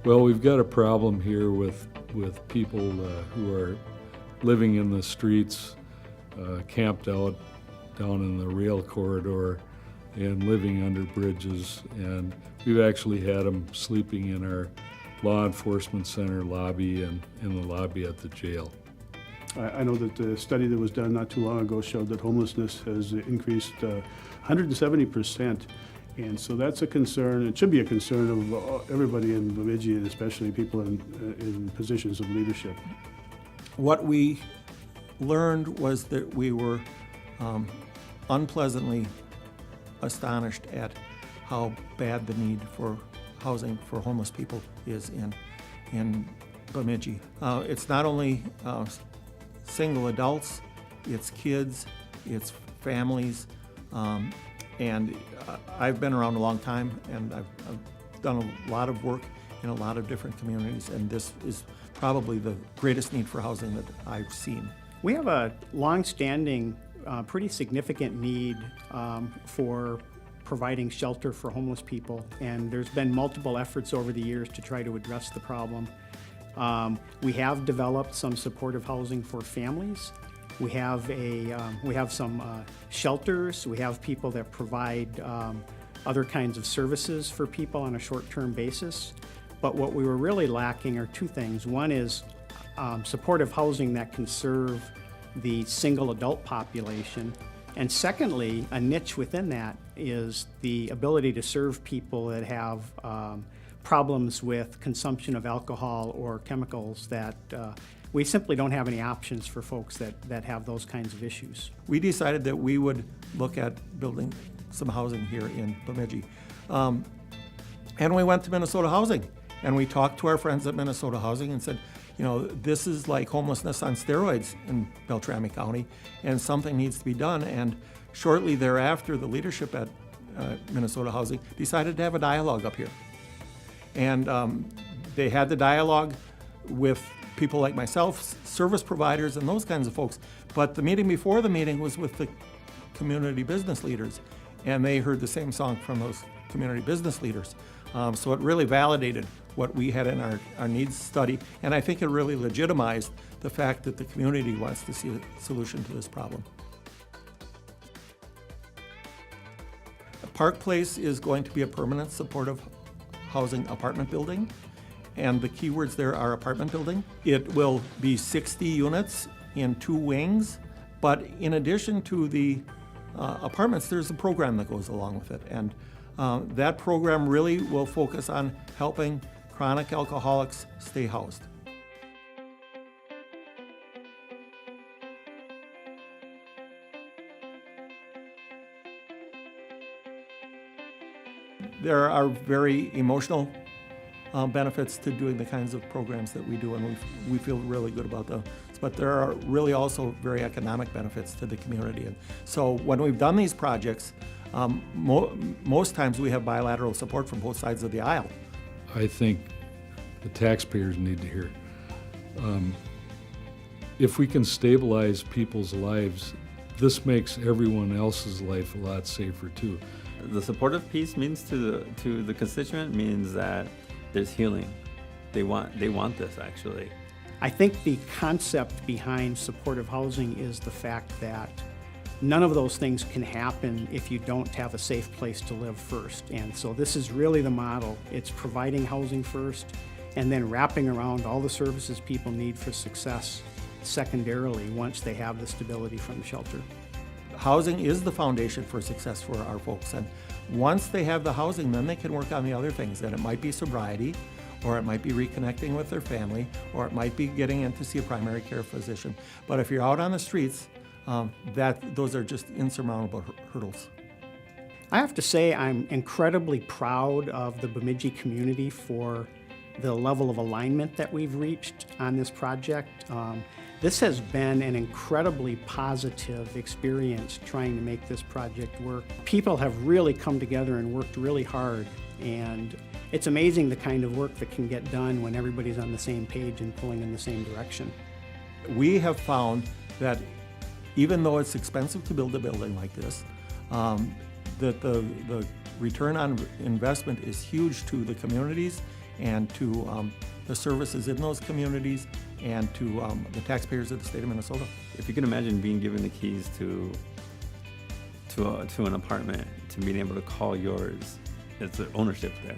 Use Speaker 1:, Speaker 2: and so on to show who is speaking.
Speaker 1: Well, we've got a problem here with people who are living in the streets, camped out down in the rail corridor and living under bridges. And we've actually had them sleeping in our law enforcement center lobby and in the lobby at the jail.
Speaker 2: I know that the study that was done not too long ago showed that homelessness has increased 170%. And so that's a concern. It should be a concern of everybody in Bemidji, and especially people in positions of leadership.
Speaker 3: What we learned was that we were unpleasantly astonished at how bad the need for housing for homeless people is in Bemidji. It's not only single adults, it's kids, it's families, and I've been around a long time, and I've done a lot of work in a lot of different communities, and this is probably the greatest need for housing that I've seen.
Speaker 4: We have a long-standing, pretty significant need for providing shelter for homeless people, and there's been multiple efforts over the years to try to address the problem. We have developed some supportive housing for families. We have some shelters. We have people that provide other kinds of services for people on a short-term basis. But what we were really lacking are two things. One is supportive housing that can serve the single adult population. And secondly, a niche within that is the ability to serve people that have problems with consumption of alcohol or chemicals that we simply don't have any options for folks that have those kinds of issues.
Speaker 3: We decided that we would look at building some housing here in Bemidji. And we went to Minnesota Housing, and we talked to our friends at Minnesota Housing and said, you know, this is like homelessness on steroids in Beltrami County, and something needs to be done. And shortly thereafter, the leadership at Minnesota Housing decided to have a dialogue up here. And they had the dialogue with people like myself, service providers, and those kinds of folks. But the meeting before the meeting was with the community business leaders, and they heard the same song from those community business leaders. So it really validated what we had in our needs study, and I think it really legitimized the fact that the community wants to see a solution to this problem. Park Place is going to be a permanent supportive housing apartment building, and the keywords there are apartment building. It will be 60 units in 2 wings, but in addition to the apartments, there's a program that goes along with it, and that program really will focus on helping chronic alcoholics stay housed. There are very emotional benefits to doing the kinds of programs that we do, and we feel really good about those. But there are really also very economic benefits to the community. And so when we've done these projects, most times we have bilateral support from both sides of the aisle.
Speaker 1: I think the taxpayers need to hear. If we can stabilize people's lives, this makes everyone else's life a lot safer too.
Speaker 5: The supportive piece means to the constituent means that there's healing. They want this actually.
Speaker 4: I think the concept behind supportive housing is the fact that none of those things can happen if you don't have a safe place to live first. And so this is really the model. It's providing housing first, and then wrapping around all the services people need for success secondarily once they have the stability from the shelter.
Speaker 3: Housing is the foundation for success for our folks, and once they have the housing, then they can work on the other things, and it might be sobriety, or it might be reconnecting with their family, or it might be getting in to see a primary care physician. But if you're out on the streets, those are just insurmountable hurdles.
Speaker 4: I have to say I'm incredibly proud of the Bemidji community for the level of alignment that we've reached on this project. This has been an incredibly positive experience trying to make this project work. People have really come together and worked really hard, and it's amazing the kind of work that can get done when everybody's on the same page and pulling in the same direction.
Speaker 3: We have found that even though it's expensive to build a building like this, that the return on investment is huge to the communities and to the services in those communities and to the taxpayers of the state of Minnesota.
Speaker 5: If you can imagine being given the keys to an apartment, to being able to call yours, it's the ownership there.